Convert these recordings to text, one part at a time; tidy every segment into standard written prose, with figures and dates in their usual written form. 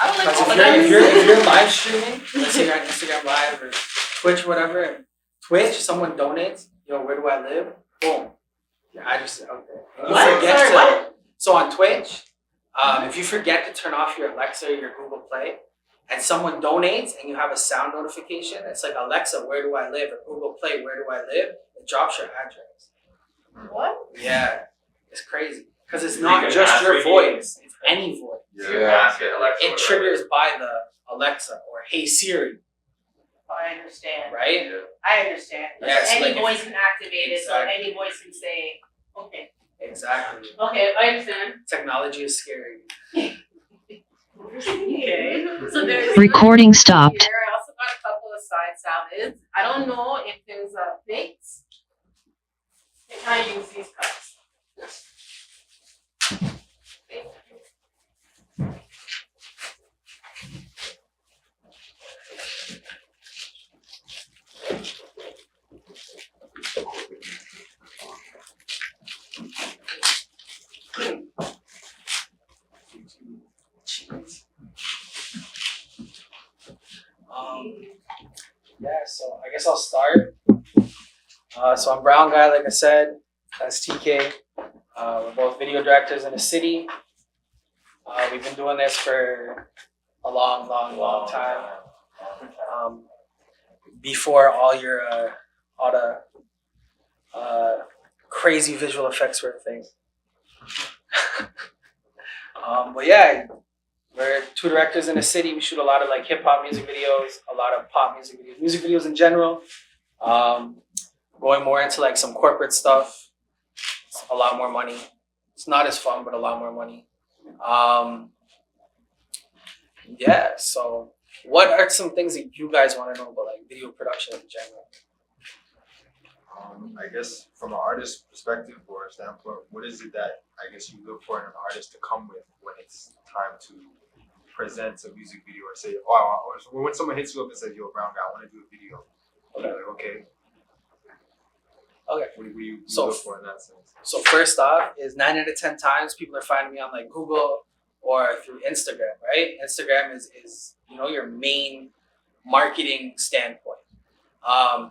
I don't like Because if you're live streaming, let's say you're on Instagram Live or Twitch, whatever, and Twitch, someone donates, yo, where do I live? Boom. Your address is out there. What? So on Twitch, if you forget to turn off your Alexa or your Google Play, and someone donates and you have a sound notification, it's like, Alexa, where do I live? Or Google Play, where do I live? It drops your address. What? Yeah, it's crazy. Because it's not just your voice, it's any voice. Yeah. It triggers by the Alexa or Hey Siri. I understand. Right? I understand. Yeah, so any like voice can activate it, so Exactly. any voice can say, okay. Exactly. Okay, I understand. Technology is scary. Okay. So there's Recording stopped. Here. I also got a couple of side salads. I don't know if there's a bakes. Can I use these cups? Yes. Yeah, so I guess I'll start. So I'm Brown Guy, like I said. That's TK. We're both video directors in the city. We've been doing this for a long time. Before all the crazy visual effects were a thing. But yeah, we're two directors in the city. We shoot a lot of like hip hop music videos, a lot of pop music videos in general. Going more into like some corporate stuff. It's a lot more money. It's not as fun, but a lot more money. Yeah, so what are some things that you guys want to know about like video production in general? I guess from an artist perspective or standpoint, what is it that I guess you look for in an artist to come with when it's time to present a music video or say, or when someone hits you up and says, yo, Brown Guy, I want to do a video. Okay. Like, okay. Okay. What do you So look for in that sense? So first off is 9 out of 10 times people are finding me on like Google or through Instagram, right? Instagram is your main marketing standpoint.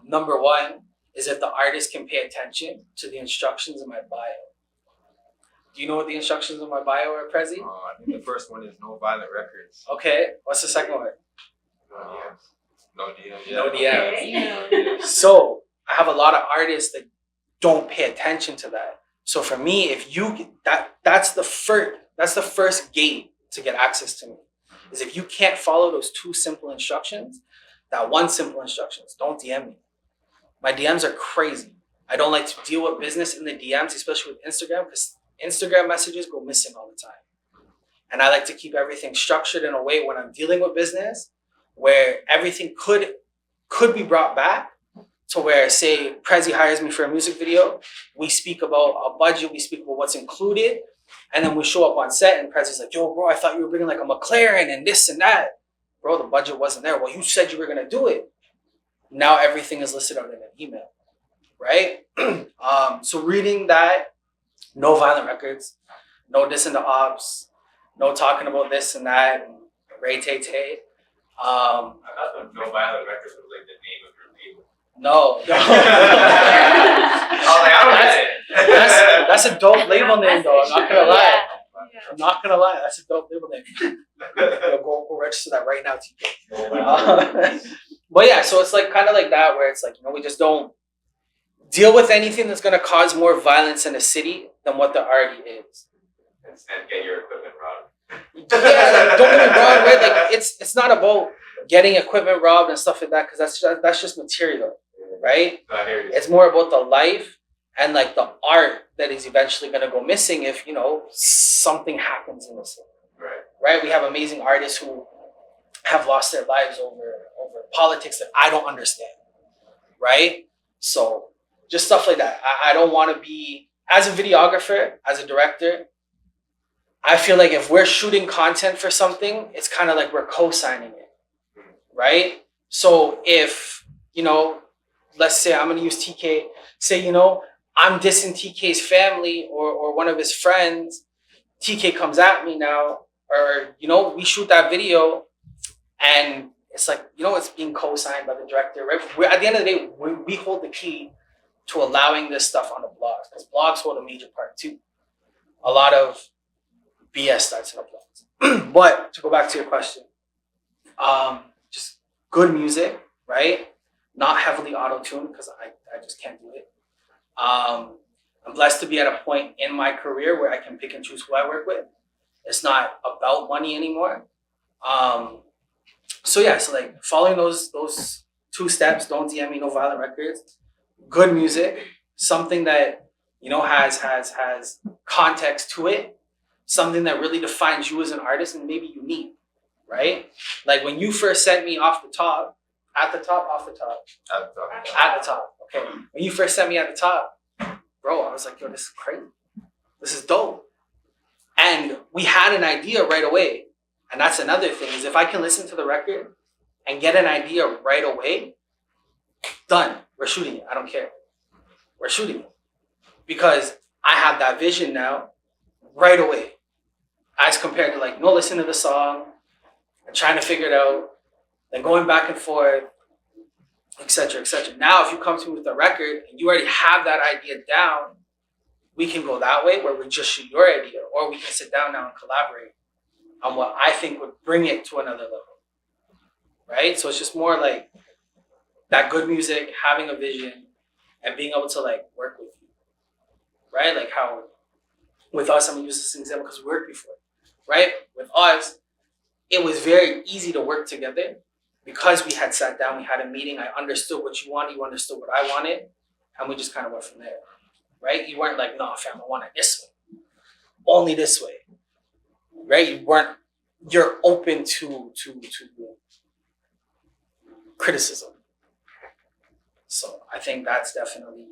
Number one is if the artist can pay attention to the instructions in my bio. Do you know what the instructions in my bio are, Prezi? I think the first one is no violent records. Okay. What's the second one? No DMs. No DMs. Yeah. So I have a lot of artists that don't pay attention to that. So for me, if you that's the first gate to get access to me. Is if you can't follow those two simple instructions, that one simple instructions, don't DM me. My DMs are crazy. I don't like to deal with business in the DMs, especially with Instagram, because Instagram messages go missing all the time. And I like to keep everything structured in a way when I'm dealing with business where everything could be brought back to where, say, Prezi hires me for a music video, we speak about a budget, we speak about what's included, and then we show up on set and Prezi's like, yo, bro, I thought you were bringing like a McLaren and this and that. Bro, the budget wasn't there. Well, you said you were going to do it. Now everything is listed out in an email, right? So reading that, no violent records, no dissing the ops, no talking about this and that, and ray-tay-tay. I thought the No Violent Records was like the name of your label. No. I was like, I don't get it. That's a dope label name, though. I'm not gonna lie. Yeah. I'm not gonna lie. That's a dope label name. Go register that right now, TK. But yeah, so it's like kind of like that, where it's like we just don't deal with anything that's gonna cause more violence in a city than what there already is. And get your equipment robbed. Yeah, like, don't get me wrong, right? Like it's not about getting equipment robbed and stuff like that, because that's just material, right? I hear you. It's more about the life and like the art that is eventually gonna go missing if something happens in the city. Right? We have amazing artists who have lost their lives over politics that I don't understand. Right? So just stuff like that. I don't want to be, as a videographer, as a director, I feel like if we're shooting content for something, it's kind of like we're co-signing it, right? So if, let's say I'm going to use TK, say, I'm dissing TK's family or one of his friends, TK comes at me now, or you know, we shoot that video, and it's like, you know, it's being co-signed by the director, right? At the end of the day, we hold the key to allowing this stuff on the blogs, because blogs hold a major part too. A lot of BS starts in the blogs. But to go back to your question, just good music, right? Not heavily auto-tuned, because I just can't do it. I'm blessed to be at a point in my career where I can pick and choose who I work with. It's not about money anymore. So like following those 2 steps, don't DM me no violent records, good music, something that, you know, has context to it, something that really defines you as an artist and maybe unique, right? Like when you first sent me at the top, okay. When you first sent me at the top, bro, I was like, yo, this is crazy. This is dope. And we had an idea right away. And that's another thing, is if I can listen to the record and get an idea right away, done. We're shooting it. I don't care. We're shooting it. Because I have that vision now right away. As compared to like, listen to the song and trying to figure it out, then going back and forth, etc., etc. Now, if you come to me with a record and you already have that idea down, we can go that way where we just shoot your idea, or we can sit down now and collaborate on what I think would bring it to another level, right? So it's just more like that good music, having a vision, and being able to like work with you, right? Like how with us, I'm gonna use this example because we worked before, right? With us, it was very easy to work together because we had sat down, we had a meeting, I understood what you wanted, you understood what I wanted, and we just kind of went from there, right? You weren't like, no, fam, I want it this way, only this way, right? You're open to criticism. So I think that's definitely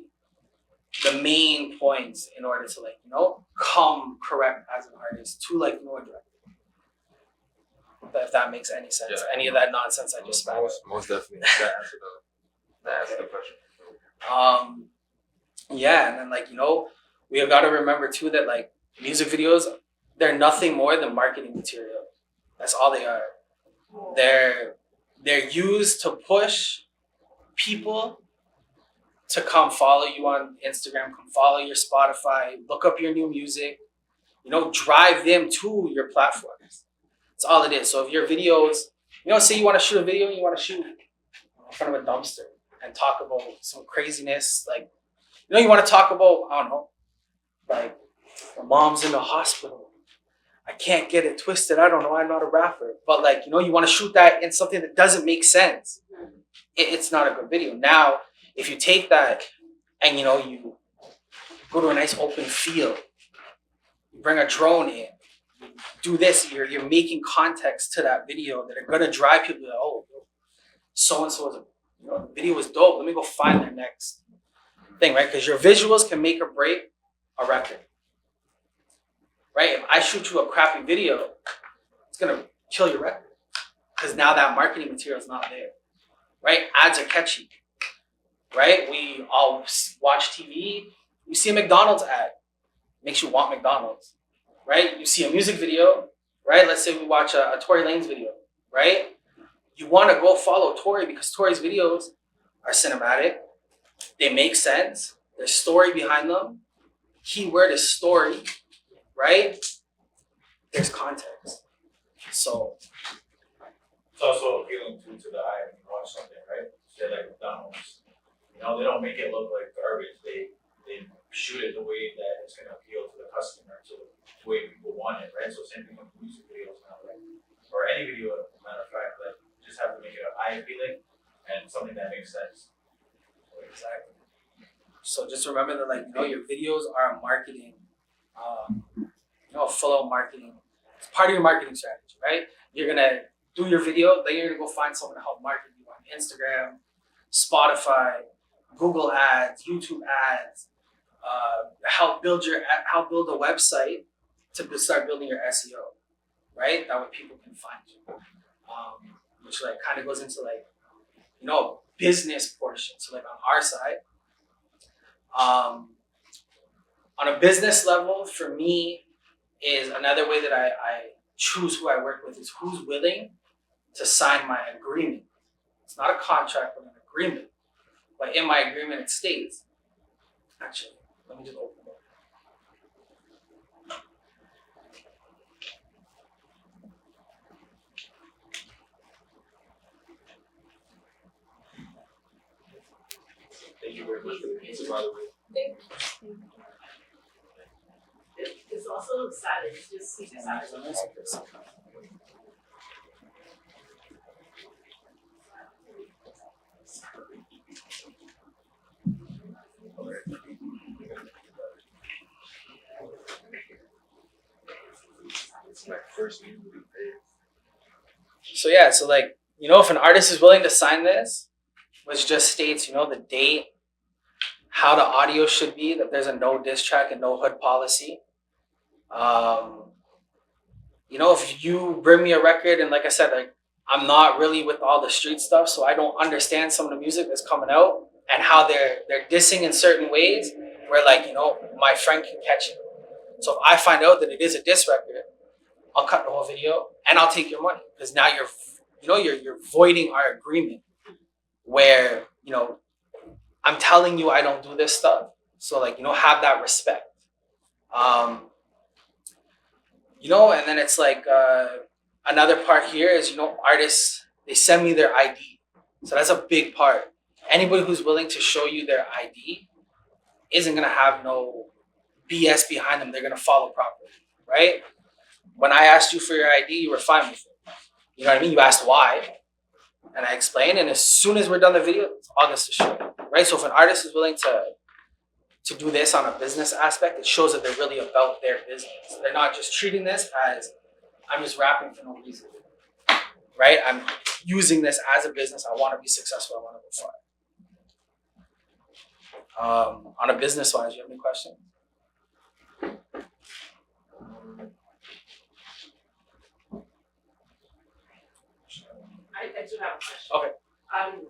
the main points in order to like, come correct as an artist to like know a director. If that makes any sense. Yeah. Any of that nonsense I just spat out. Most definitely. That answered the question. Yeah, and then like, we have got to remember too that like music videos, they're nothing more than marketing material. That's all they are. They're used to push people to come follow you on Instagram, come follow your Spotify, look up your new music, drive them to your platforms. That's all it is. So if your videos, say you want to shoot a video and you want to shoot in front of a dumpster and talk about some craziness, like, you want to talk about, I don't know, like, my mom's in the hospital. I can't get it twisted. I don't know. I'm not a rapper. But like, you want to shoot that in something that doesn't make sense. It's not a good video. Now, if you take that and, you go to a nice open field, you bring a drone in, you do this, you're making context to that video that are going to drive people to, oh, so-and-so, the video was dope. Let me go find their next thing, right? Because your visuals can make or break a record. Right? If I shoot you a crappy video, it's going to kill your record. Because now that marketing material is not there. Right? Ads are catchy. Right? We all watch TV. You see a McDonald's ad. Makes you want McDonald's. Right? You see a music video. Right? Let's say we watch a Tory Lanez video. Right? You want to go follow Tory because Tory's videos are cinematic. They make sense. There's story behind them. Keyword is story. Right? There's context. So it's also appealing to the eye when you watch something, right? Say like McDonald's. They don't make it look like garbage. They shoot it the way that it's gonna appeal to the customer, to the way people want it, right? So same thing with music videos now, right? Or any video, as a matter of fact, like just have to make it eye appealing and something that makes sense. Exactly. So just remember that like, your videos are a marketing full-on marketing. It's part of your marketing strategy, right? You're gonna do your video, then you're gonna go find someone to help market you on Instagram, Spotify, Google ads, YouTube ads, help build a website to start building your SEO, right? That way people can find you. Which like kind of goes into like, business portion. So like on our side, on a business level, for me, is another way that choose who I work with is who's willing to sign my agreement. It's not a contract, but an agreement. But in my agreement, it states, actually, let me just open it. Thank you very much for the pizza, by the way. It's also salad. It's just Caesar salad. It's my first meeting with Paige. So yeah, so like, you know, if an artist is willing to sign this, which just states, you know, the date, how the audio should be, that there's a no diss track and no hood policy. You know, if you bring me a record, and like I said, like I'm not really with all the street stuff, so I don't understand some of the music that's coming out and how they're dissing in certain ways where, like, you know, my friend can catch it. So if I find out that it is a diss record, I'll cut the whole video and I'll take your money, because now you're voiding our agreement where, you know, I'm telling you I don't do this stuff. So like, you know, have that respect. You know, and then it's like another part here is, you know, artists, they send me their ID. So that's a big part. Anybody who's willing to show you their ID isn't gonna have no BS behind them. They're gonna follow properly, right? When I asked you for your ID, you were fine with it. You know what I mean? You asked why, and I explained. And as soon as we're done the video, it's August to show, right? So if an artist is willing to do this on a business aspect, it shows that they're really about their business. They're not just treating this as, I'm just rapping for no reason, right? I'm using this as a business. I want to be successful. I want to go far. On a business wise, you have any questions? I do have a question. Okay.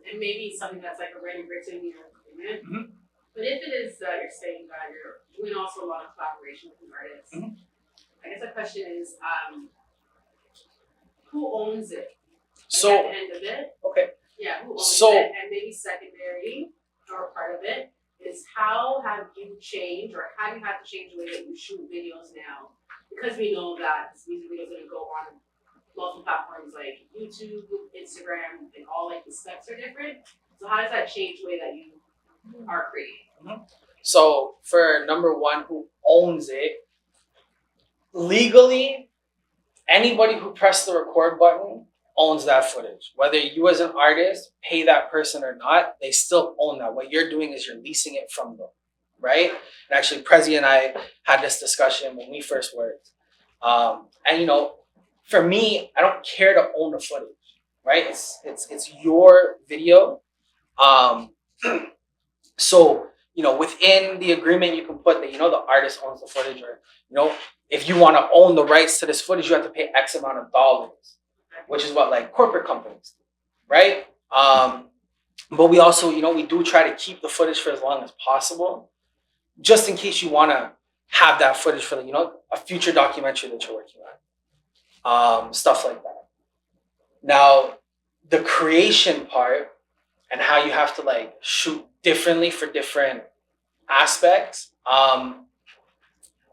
And maybe something that's like already written in your agreement. Mhm. But if it is that you're saying that you're doing also a lot of collaboration with artists, Mhm. I guess the question is, who owns it? So, At the end of it, okay. yeah, who owns So- it? And maybe secondary or part of it is, how have you changed, or how do you have to change the way that you shoot videos now? Because we know that music videos are gonna go on multiple platforms like YouTube, Instagram, and all like the specs are different. So how does that change the way that you are creating? So for number one, who owns it, legally, anybody who pressed the record button owns that footage. Whether you as an artist pay that person or not, they still own that. What you're doing is you're leasing it from them, right? And actually, Prezi and I had this discussion when we first worked. And you know, for me, I don't care to own the footage, right? It's your video. So, you know, within the agreement, you can put that, you know, the artist owns the footage, or, you know, if you want to own the rights to this footage, you have to pay X amount of dollars, which is what like corporate companies do, right? But we also, you know, we do try to keep the footage for as long as possible, just in case you want to have that footage for, you know, a future documentary that you're working on, stuff like that. Now, the creation part and how you have to like shoot differently for different aspects.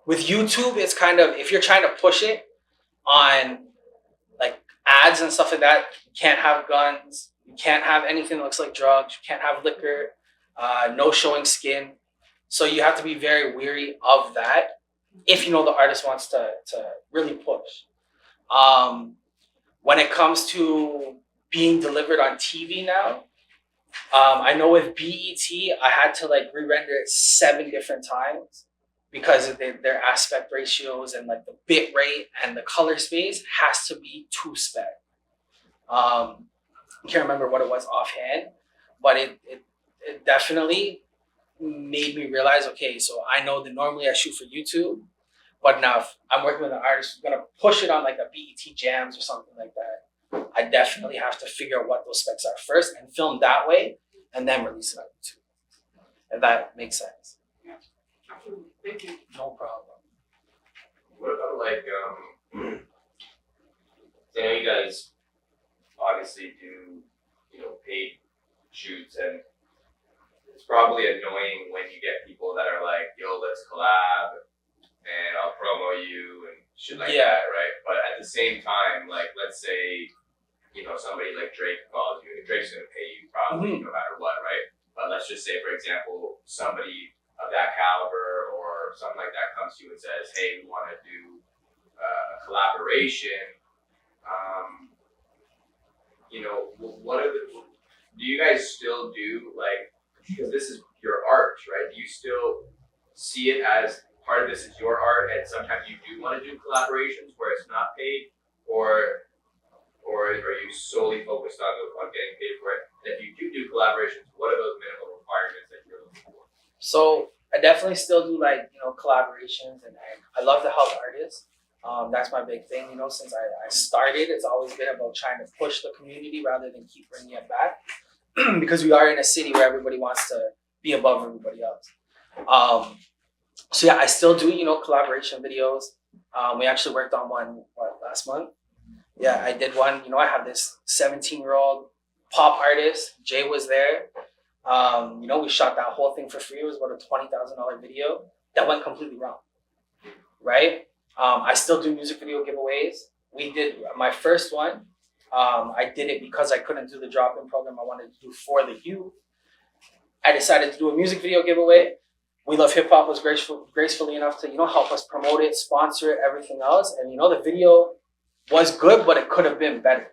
With YouTube, it's kind of, if you're trying to push it on like ads and stuff like that, you can't have guns, you can't have anything that looks like drugs, you can't have liquor, no showing skin. So you have to be very weary of that if you know the artist wants to really push. When it comes to being delivered on TV now, I know with BET, I had to like re-render it 7 different times because of their aspect ratios, and like the bit rate and the color space has to be to spec. I can't remember what it was offhand, but it definitely made me realize, okay, so I know that normally I shoot for YouTube, but now if I'm working with an artist who's gonna push it on like a BET Jams or something like that, I definitely have to figure out what those specs are first and film that way, and then release it on YouTube. If that makes sense. Absolutely. Thank you. No problem. What about like So I know you guys obviously do, paid shoots, and it's probably annoying when you get people that are like, yo, let's collab and I'll promo you and shit like that, right? But at the same time, like, let's say, somebody like Drake calls you, and Drake's gonna pay you probably no matter what, right? But let's just say, for example, somebody of that caliber or something like that comes to you and says, hey, we want to do a collaboration. What are do you guys still do, like, because this is your art, right? Do you still see it as part of this is your art, and sometimes you do want to do collaborations where it's not paid, or are you solely focused on getting paid for it? And if you do collaborations, what are those minimum requirements that you're looking for? So I definitely still do collaborations, and I love to help artists. That's my big thing. Since I started, it's always been about trying to push the community rather than keep bringing it back, because we are in a city where everybody wants to be above everybody else. So yeah, I still do collaboration videos. We actually worked on one last month. Yeah, I did one. I have this 17-year-old pop artist. Jay was there. We shot that whole thing for free. It was about a $20,000 video that went completely wrong, right? I still do music video giveaways. We did my first one. I did it because I couldn't do the drop-in program I wanted to do for the youth. I decided to do a music video giveaway. We Love Hip Hop was gracefully enough to help us promote it, sponsor it, everything else. And the video was good, but it could have been better.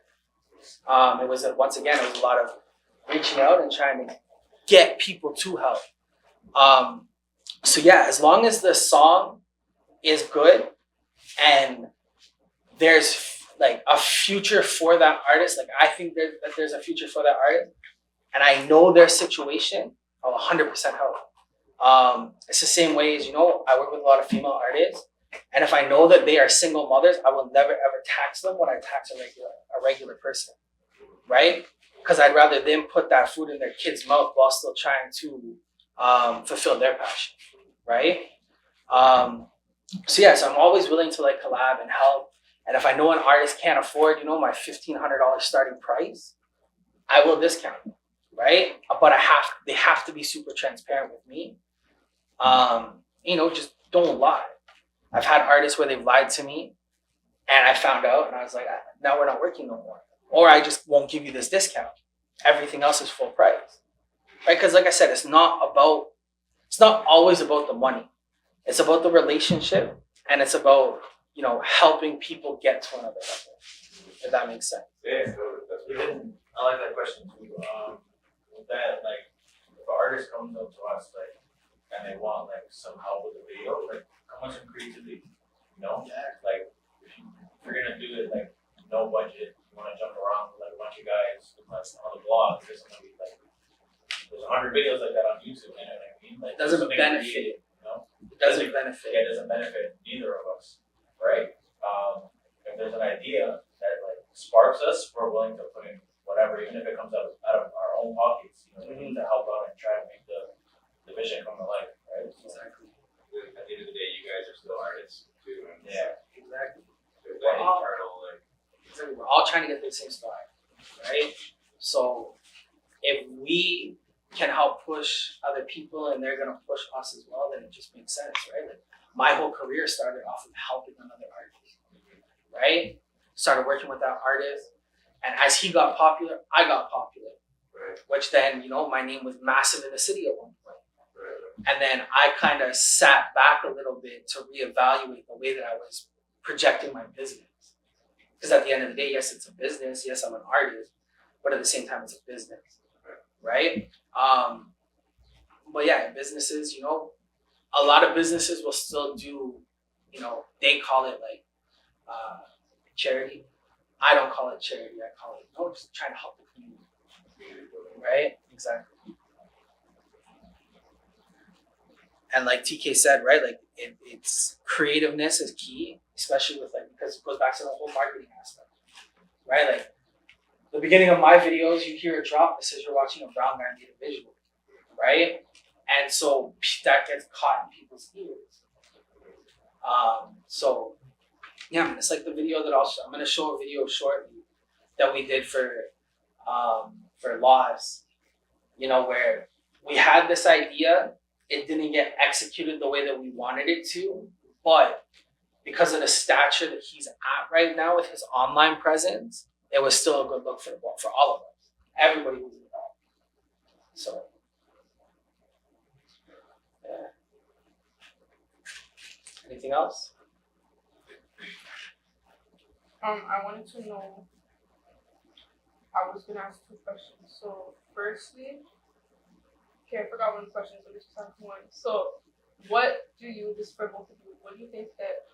It was once again, it was a lot of reaching out and trying to get people to help. So yeah, as long as the song is good and there's like a future for that artist, like I think that there's a future for that artist, and I know their situation, I'll 100% help. It's the same way as I work with a lot of female artists, and if I know that they are single mothers, I will never ever tax them when I tax a regular person, right? Because I'd rather them put that food in their kid's mouth while still trying to fulfill their passion, right? So yes, I'm always willing to collab and help. And if I know an artist can't afford, my $1,500 starting price, I will discount it, right? But they have to be super transparent with me. Just don't lie. I've had artists where they've lied to me, and I found out, and I was like, now we're not working no more. Or I just won't give you this discount. Everything else is full price, right? Because like I said, it's not always about the money. It's about the relationship, and it's about helping people get to another level. If that makes sense. Yeah, so that's even, I like that question too. With that, like, if an artist comes up to us, and they want some help with the video, come with some creativity, like if you're gonna do it no budget, you want to jump around with a bunch of guys on the blog, there's gonna be there's 100 videos like that on YouTube, you know what I mean? It doesn't benefit. It doesn't benefit. Yeah, it doesn't benefit neither of us, right? If there's an idea that sparks us, we're willing to put in whatever, even if it comes out of our own pockets, we need to help out and try to make the vision come to life, right? Exactly. At the end of the day, you guys are still artists too. And Yeah. Exactly. there's that internal We're all trying to get to the same spot, right? So if we can help push other people and they're gonna push us as well, then it just makes sense, right? My whole career started off of helping another artist, right? Started working with that artist, and as he got popular, I got popular, right. which then my name was massive in the city at one point. And then I kind of sat back a little bit to reevaluate the way that I was projecting my business. Because at the end of the day, yes, it's a business. Yes, I'm an artist, but at the same time, it's a business, right? But yeah, businesses, a lot of businesses will still do, they call it charity. I don't call it charity. I call it, just trying to help the community, right? Exactly. And like TK said, right, it's creativeness is key, especially with because it goes back to the whole marketing aspect, right? The beginning of my videos, you hear a drop that says you're watching a brown guy made a visual, right? And so that gets caught in people's ears. So Yeah, man, it's like the video that I'm gonna show a video shortly that we did for Laws. You know, where we had this idea, it didn't get executed the way that we wanted it to, but because of the stature that he's at right now with his online presence, it was still a good look for all of us. Everybody was involved. So, yeah. Anything else? I wanted to know. I was gonna ask 2 questions. So, firstly, okay, I forgot one question, so this is one. So, what do you, this for both of you, what do you think that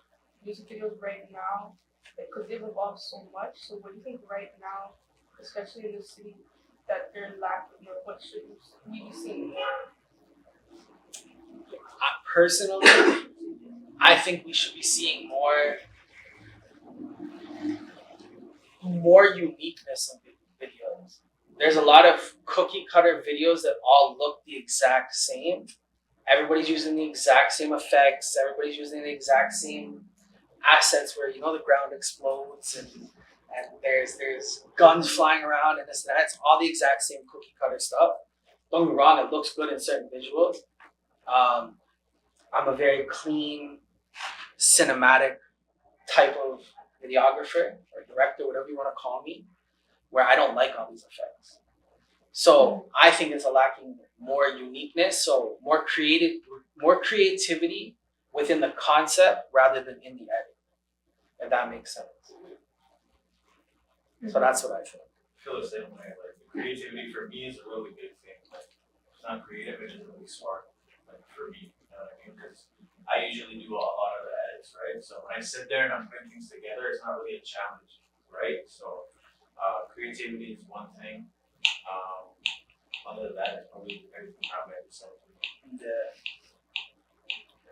music videos right now, because they've evolved so much, so what do you think right now, especially in the city, that they're lacking, or what should we be seeing more? Personally, I think we should be seeing more uniqueness in videos. There's a lot of cookie cutter videos that all look the exact same. Everybody's using the exact same effects. Everybody's using the exact same assets where, you know, the ground explodes and there's guns flying around and this and that. It's all the exact same cookie cutter stuff. Don't get me wrong, it looks good in certain visuals. I'm a very clean, cinematic type of videographer or director, whatever you want to call me, where I don't like all these effects. So I think it's a lacking more uniqueness, so more creativity within the concept rather than in the edit, if that makes sense. So that's what I think. I feel the same way. Like the creativity for me is a really big thing. Like it's not creative, it isn't really smart. Like for me, you know what I mean? Because I usually do a lot of the edits, right? So when I sit there and I'm putting things together, it's not really a challenge, right? So creativity is one thing. Other than that, it's probably everything around it. So Yeah.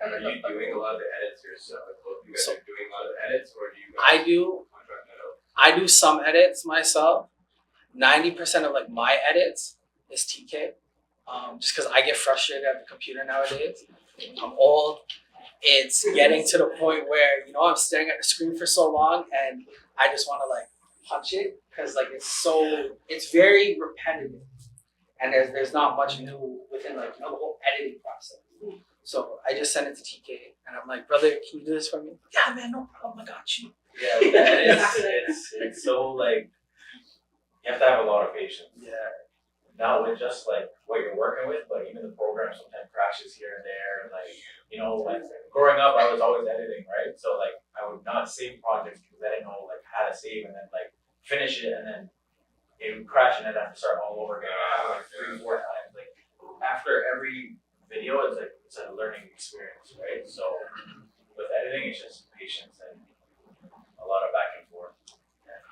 And Are then you doing a lot of the edits yourself? Like both of you guys So- are doing a lot of the edits, or do you guys I do contract that out? I do some edits myself. 90% of like my edits is TK. Just because I get frustrated at the computer nowadays. I'm old. It's getting to the point where, you know, I'm staring at the screen for so long and I just want to like punch it because like it's very repetitive and there's not much new within like, you know, the whole editing process. So I just send it to TK and I'm like, brother, can you do this for me? Yeah, man, no problem. I got you. yeah, with the edits, it's so like you have to have a lot of patience. Yeah. Not with just like what you're working with, but even the program sometimes crashes here and there. And like, you know, like growing up, I was always editing, right? So like, I would not save projects because I didn't know like how to save and then like finish it and then it would crash and I'd have to start all over again. Like 3-4 times. Like after every video, it's a learning experience, right? So with editing, it's just patience and a lot of back and forth.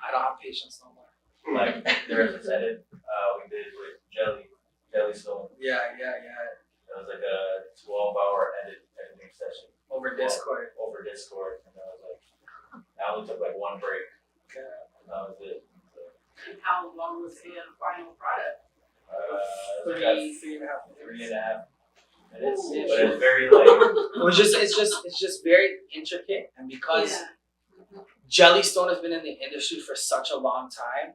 I don't have patience no more. Like there's this edit we did with Jellystone. Yeah. It was like a 12-hour editing session Over Discord. over Discord, and I was like, I only took like one break, Yeah. and that was it. So, And how long was the final product? it was like 3.5 3.5 minutes, Ooh. but it's very like It's just very intricate, and because Jellystone has been in the industry for such a long time,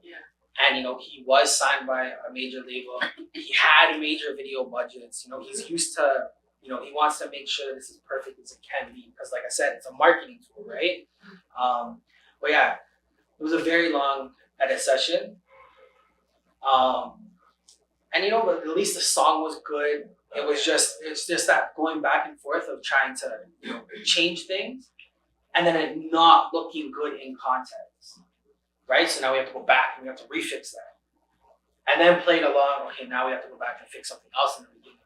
and you know he was signed by a major label. He had major video budgets. You know he's used to. You know he wants to make sure this is perfect as it can be because, like I said, it's a marketing tool, right? But yeah, it was a very long edit session. And you know, but at least the song was good. It's just that going back and forth of trying to, you know, change things and then it not looking good in context. Right? So now we have to go back and we have to refix that. And then play it along, okay, now we have to go back and fix something else in the beginning.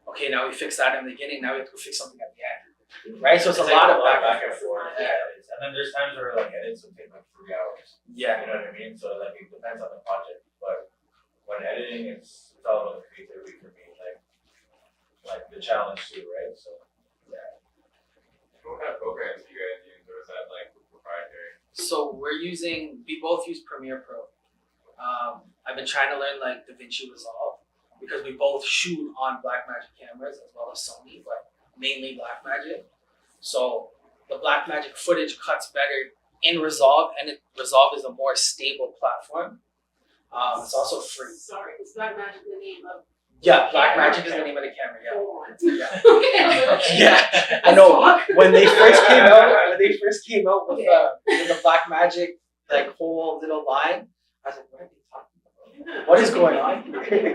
Okay, now we fixed that in the beginning, now we have to go fix something at the end. Right? So it's a lot of back and forth. Yeah, and then there's times where like edits will take like 3 hours. Yeah. You know what I mean? So like it depends on the project, but when editing, it's all about the creativity for me, like the challenge too, right? So yeah. What kind of programs do you guys use, or is that like proprietary? So we both use Premiere Pro. I've been trying to learn like DaVinci Resolve because we both shoot on Blackmagic cameras as well as Sony, but mainly Blackmagic. So the Blackmagic footage cuts better in Resolve, and Resolve is a more stable platform. It's also free. Sorry, is BlackMagic the name of? Yeah, Blackmagic is the name of the camera. Yeah. Hold on. Yeah. Okay. Yeah, I know. When they first came out with the Blackmagic like whole little line, I was like, what are they talking about? What is going on here?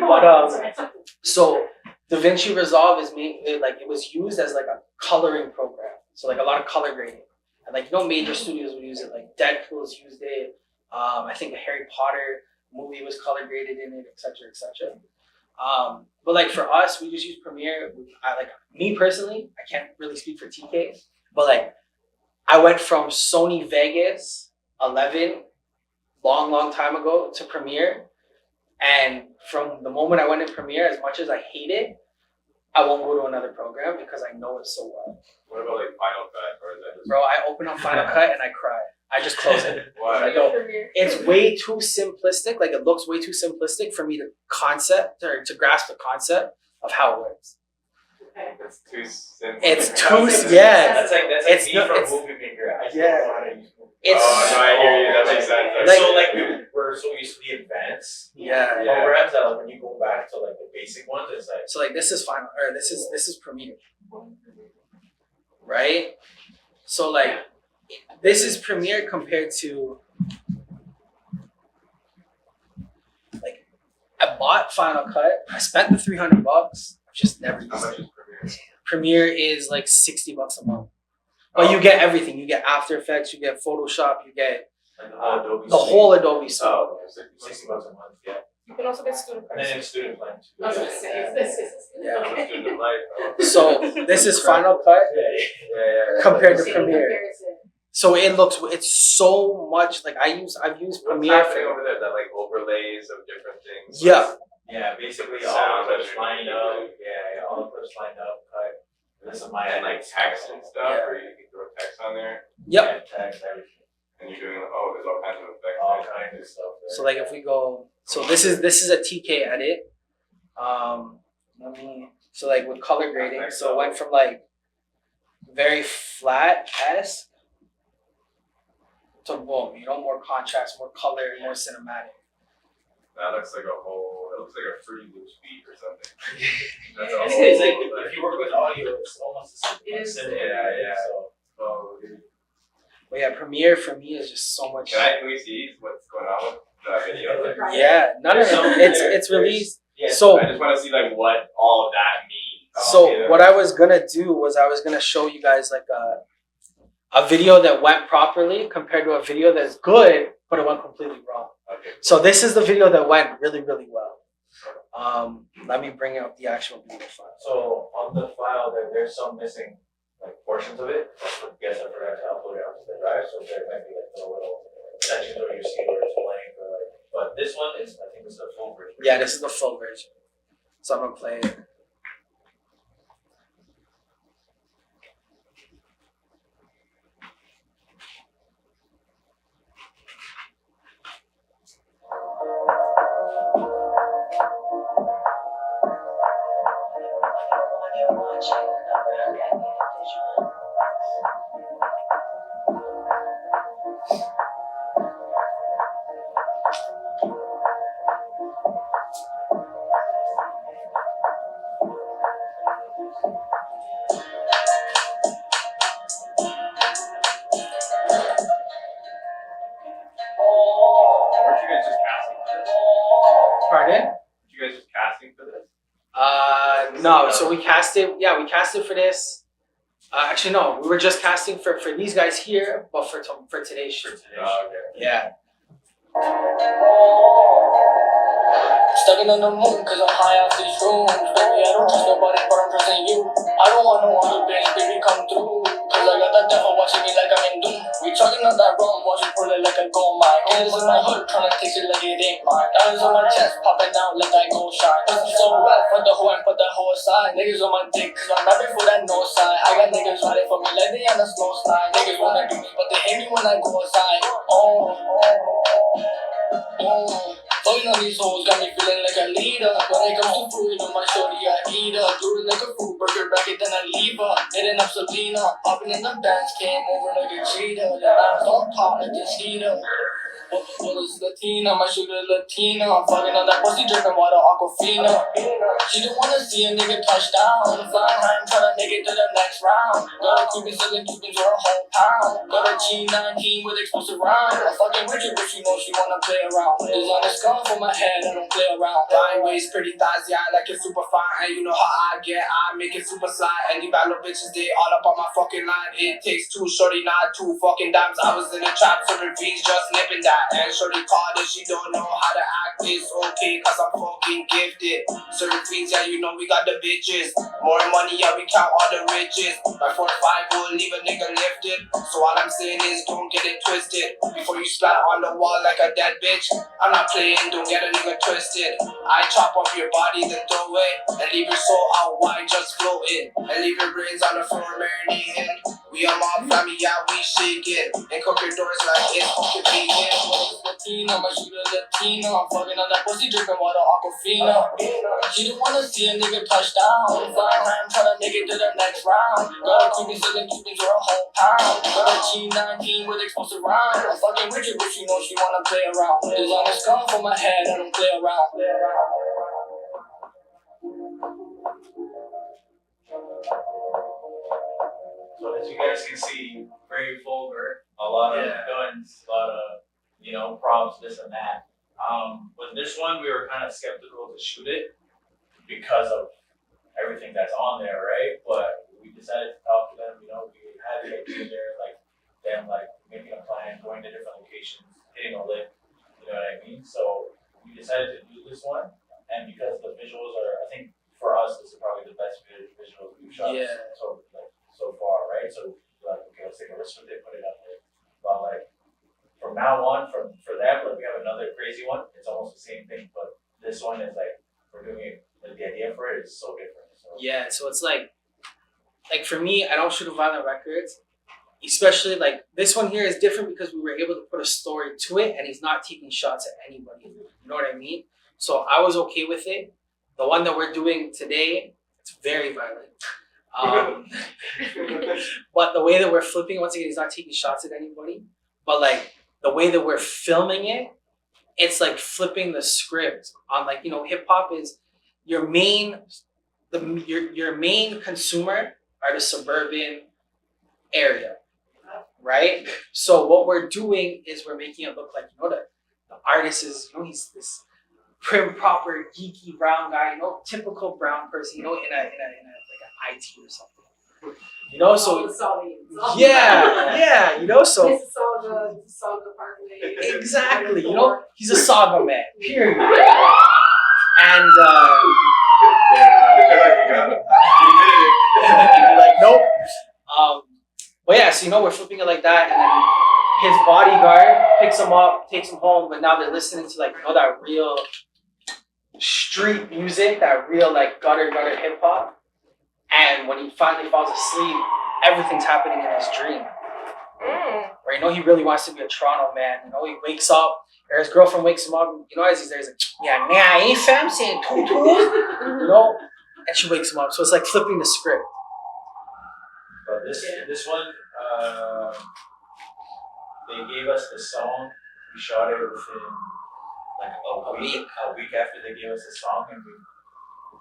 But so DaVinci Resolve is it was used as like a coloring program. So like a lot of color grading, and like major studios would use it. Like Deadpool's used it. I think the Harry Potter movie was color graded in it, etc., etc. But like for us, we just use Premiere. Me personally, I can't really speak for TK, but like I went from Sony Vegas 11 long time ago to Premiere, and from the moment I went in Premiere, as much as I hate it, I won't go to another program because I know it so well. What about like Final Cut, or is that just? Bro, I open up Final Cut and I cry. I just close it. Why? I go, it's way too simplistic. Like it looks way too simplistic for me to grasp the concept of how it works. It's too simple. It's too yeah. That's like It's me no- from it's- Movie Maker. I yeah. don't know how to use Movie It's Oh, no, I hear you. That makes sense. Maker. Like- So like we're so used to the advanced yeah. Yeah. programs that like when you go back to like the basic ones, it's like So like this is Final or this is Premiere, right? So like this is Premiere compared to like I bought Final Cut. I spent the $300. I've just never used How much it. is Premiere? Premiere is like $60 a month. But you get everything. You get After Effects, you get Photoshop, you get the whole Adobe. the whole Adobe suite. Oh, $60 a month, yeah. You can also get student And then prices. in student plan too. I was gonna say, this is. Yeah. Okay. Student life. Oh. So this is Final Cut Yeah. compared to Same Premiere. comparison. So it's so much like I've used What's Premiere happening for over there? That like overlays of different things. yeah. Yeah, basically all Sound the clips underneath lined up. it. Yeah, all the clips lined up, cut. This is my And like text and stuff, Yeah. or you can throw text on there, Yep. Yeah, text, everything. and you're doing there's all kinds of effects. All there. kinds of stuff there. So like if we go so this is a TK edit. So like with color grading, so it went from like very flat-esque to boom, more contrast, more color, more cinematic. That looks like it looks like a Fruity Loops beat or something. That's a Yeah, whole, It's like if you work with audio, it's almost the same. It is. Similar, Yeah. So oh, dude. But yeah, Premiere for me is just so much. Can we see what's going on with the video? Like, Yeah, no. It's There's- released. yeah, So I just want to see like what all of that means. So what I was gonna do was I was gonna show you guys like a video that went properly compared to a video that's good but it went completely wrong. Okay. So this is the video that went really well. Let me bring up the actual video file. So on the file, there's some missing like portions of it. I guess I forgot to upload it onto the drive, so there might be like the little sections where you see where it's blank or like. But this one is, I think, it's the full version. Yeah, this is the full version. So I'm gonna play it. Weren't you guys just casting for this? Pardon? Weren't you guys just casting for this? No. So we casted. Yeah, we casted for this. Actually, no. We were just casting for these guys here, but for today's shoot. Oh, okay. Yeah. Stuck in the moon cause I'm high off these shrooms. Baby, I don't trust nobody but I'm trusting you. I don't want no other bitch, baby, come through. Cause I got that devil watching me like I'm in doom. We chugging on that rum, watch it pull it like a gold mine. Hands in my hood, tryna taste it like it ain't mine. Diamonds on my chest, popping down, let that gold shine. This is so wet, put the hoe and put that hoe aside. Niggas on my dick cause I'm rapping for that north side. I got niggas riding for me like they on a slow slide. Niggas wanna do me but they hate me when I go outside. Oh. Fucking on these hoes got me feeling like a leader. When it comes to food, you know my shorty I eat her. Do it like a food burger bracket, then I leave her. Hitting up Selena, hopping in the bands, came over like a cheetah. Then I was on top like this heater. Well, it's Latina, my sugar Latina. I'm fucking on that pussy, drinking water, Aquafina. She don't wanna see a nigga touch down. Flying high, I'm tryna make it to the next round. Got a Cuban selling Cubans for a whole pound. Got a G19 with explosive round. I'm fucking with you, but you know she wanna play around. Designer scar for my head, I don't play around. Fine waist, pretty thighs, yeah, I like it super fine. And you know how I get, I make it super slide. Any bad little bitches, they all up on my fucking line. It takes two, shorty, not two fucking dimes. I was in the trap, serving fiends, just nipping that. And shorty called it, she don't know how to act. It's okay, cause I'm fucking gifted. Certain fiends, yeah, you know we got the bitches. More money, yeah, we count all the riches. My 45 will leave a nigga lifted. So all I'm saying is don't get it twisted. Before you splat on the wall like a dead bitch. I'm not playing, don't get a nigga twisted. I chop off your body, then throw it. And leave your soul out wide, just floating. And leave your brains on the floor marinating. We are mob family, yeah, we shake it. And cook your doors like it's fucking vegan. Latina, my sugar Latina. I'm fucking on that pussy, drinking water, Aquafina. She don't wanna see a nigga touch down. Flying high, I'm tryna make it to the next round. Got a Cuban selling Cubans for a whole pound. Got a G19 with explosive round. I'm fucking with you, but you know she wanna play around. Designer scar for my head, I don't play around. So as you guys can see, very vulgar, a lot of guns, a lot of, you know, props, this and that. With this one, we were kind of skeptical to shoot it because of everything that's on there, right? But we decided to talk to them, you know, we had the idea there, like them like making a plan, going to different locations, hitting a lick, you know what I mean? So we decided to do this one, and because the visuals are, I think for us, this is probably the best visuals we've shot so far, right? So like, okay, let's take a risk with it, put it up there. But like from now on, for that, like we have another crazy one. It's almost the same thing, but this one is like we're doing it. Like, the idea for it is so different. So. Yeah, so it's like for me, I don't shoot a violent records. Especially like this one here is different because we were able to put a story to it, and he's not taking shots at anybody. You know what I mean? So I was okay with it. The one that we're doing today, it's very violent. But the way that we're flipping, once again, he's not taking shots at anybody. But like the way that we're filming it, it's like flipping the script on, like, you know, hip hop is your main consumer are the suburban area, right? So what we're doing is we're making it look like, you know, the artist is, you know, he's this prim, proper, geeky brown guy, you know, typical brown person, you know, in a like an IT or something, you know. So yeah, you know, so Mississauga Parkway. exactly, you know, he's a saga man, period. And like nope. But yeah, so you know, we're flipping it like that, and then his bodyguard picks him up, takes him home, but now they're listening to, like, you know, that real street music, that real like gutter hip hop. And when he finally falls asleep, everything's happening in his dream. Where, you know, he really wants to be a Toronto man. You know, he wakes up, or his girlfriend wakes him up, you know, as he's there, he's like, yeah, nah, ain't fam saying tutu. You know? And she wakes him up. So it's like flipping the script. But this one, they gave us the song. We shot it within like a week after they gave us the song, and we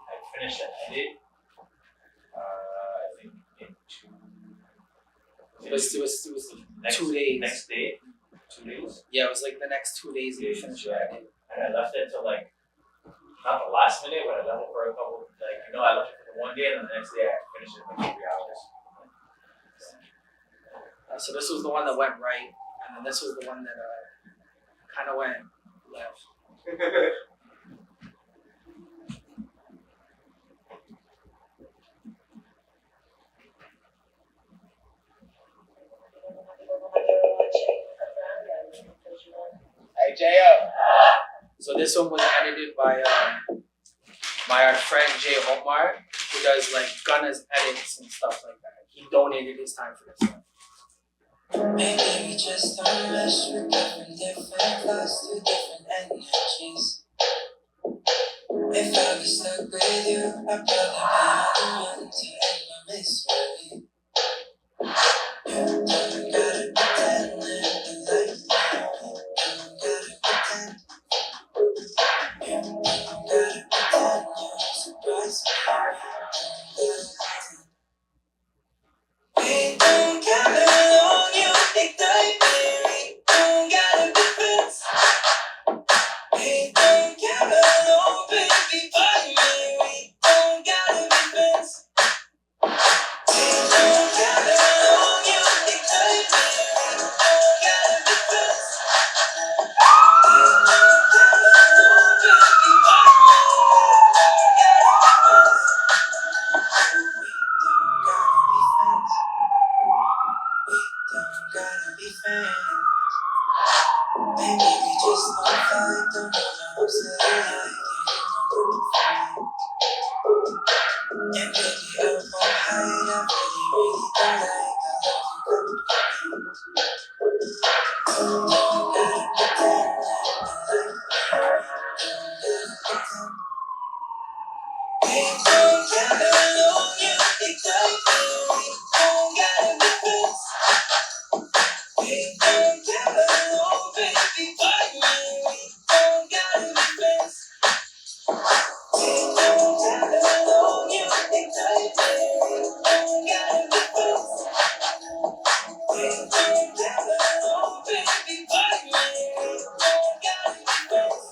had finished the edit. I think in It was the next, 2 days. Next day, 2 days. Yeah, it was like the next 2 days that we finished it. And I left it till like not the last minute, but I left it for a couple. Like, you know, I left it for 1 day, and then the next day I finished it in like 3 hours. So this was the one that went right, and then this was the one that kind of went left. Hey, J.O. So this one was edited by our friend Jay Omar, who does like Gunna's edits and stuff like that. He donated his time for this one. Maybe we just don't mesh with different class to different energies. If I was stuck with you, I'd probably be alone to end my misery. You don't gotta pretend that you like me. You don't gotta pretend. You don't gotta pretend you surprise me. We don't gotta long you ignite me. We don't gotta defense. We don't gotta long baby fight me. We don't gotta defense. We don't gotta long you ignite me. We don't gotta defense. We don't gotta long baby fight me. We don't gotta defense. Don't gotta be fans. Maybe we just don't fight. Don't know how I'm still alive. And maybe I won't hide. I really don't like how you don't gotta pretend like we don't gotta know you exactly. We don't gotta be friends. We don't gotta know, baby, fight me. We don't gotta be friends. We don't gotta know you exactly. We don't gotta be friends. We don't gotta know, baby, fight me. We don't gotta be friends.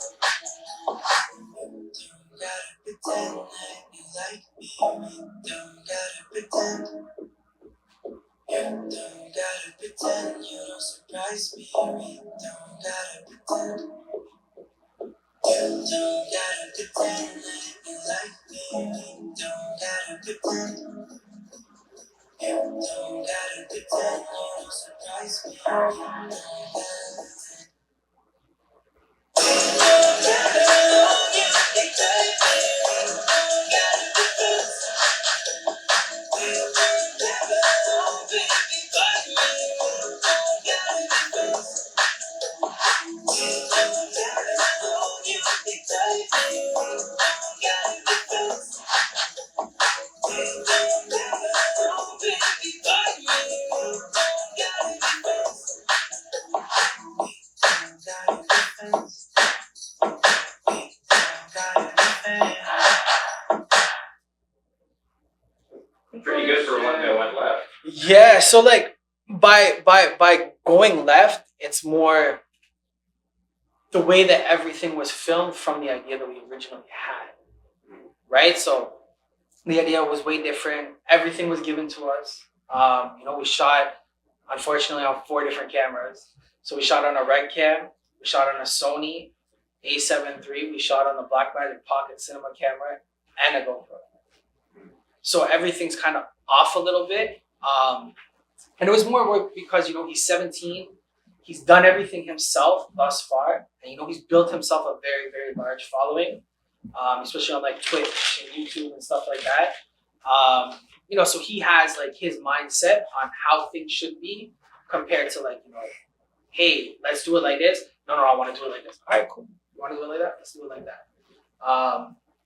Don't gotta pretend that you like me. Don't gotta pretend. You don't gotta pretend you don't surprise me. We don't gotta pretend. You don't gotta pretend that you like me. We don't gotta pretend. You don't gotta pretend you don't surprise me. We don't gotta pretend. We don't gotta know you exactly. We don't gotta pretend. We don't gotta know, baby, fight me. We don't gotta pretend. We don't gotta know you exactly. We don't gotta pretend. We don't gotta know, baby, fight me. We don't gotta pretend. We don't gotta pretend. Pretty good for one that went left. Yeah, so like by going left, it's more the way that everything was filmed from the idea that we originally had. Right? So the idea was way different. Everything was given to us. We shot unfortunately on 4 different cameras. So we shot on a Red Cam, we shot on a Sony A7 III, we shot on the Blackmagic Pocket Cinema camera, and a GoPro. So everything's kind of off a little bit. And it was more work because, he's 17. He's done everything himself thus far. And, he's built himself a very, very large following, especially on like Twitch and YouTube and stuff like that. So he has like his mindset on how things should be compared to like, hey, let's do it like this. No, I want to do it like this. All right, cool. You want to do it like that? Let's do it like that.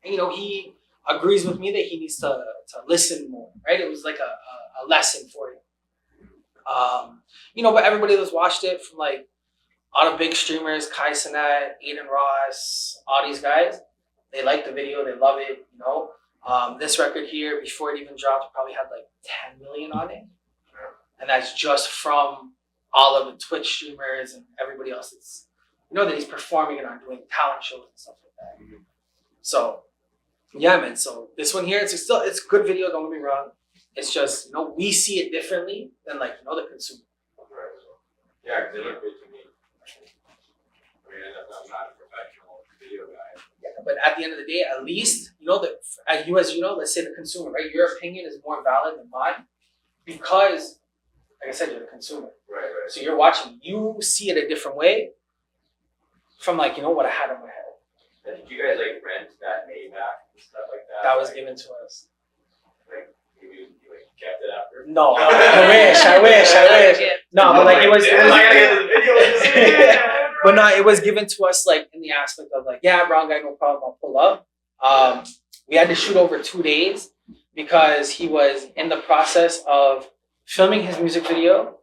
And he agrees with me that he needs to listen more, right? It was like a lesson for him. But everybody that's watched it from like all the big streamers, Kai Cenat, Aiden Ross, all these guys, they like the video, they love it, This record here, before it even dropped, probably had like 10 million on it. And that's just from all of the Twitch streamers and everybody else that's, that he's performing it on, doing talent shows and stuff like that. So, yeah, man. So this one here, it's a good video, don't get me wrong. It's just, we see it differently than like, the consumer. Right. Yeah, because they look good to me. I mean, I'm not a professional video guy. Yeah, but at the end of the day, at least, let's say the consumer, right? Your opinion is more valid than mine because, like I said, you're the consumer. Right. So you're watching, you see it a different way from like, what I had in my head. And did you guys like rent that Maybach and stuff like that? That was given to us. Like, you kept it after? No, I wish. No, but like it was. I gotta get to the video. But no, it was given to us like in the aspect of like, yeah, brown guy, no problem, I'll pull up. We had to shoot over 2 days because he was in the process of filming his music video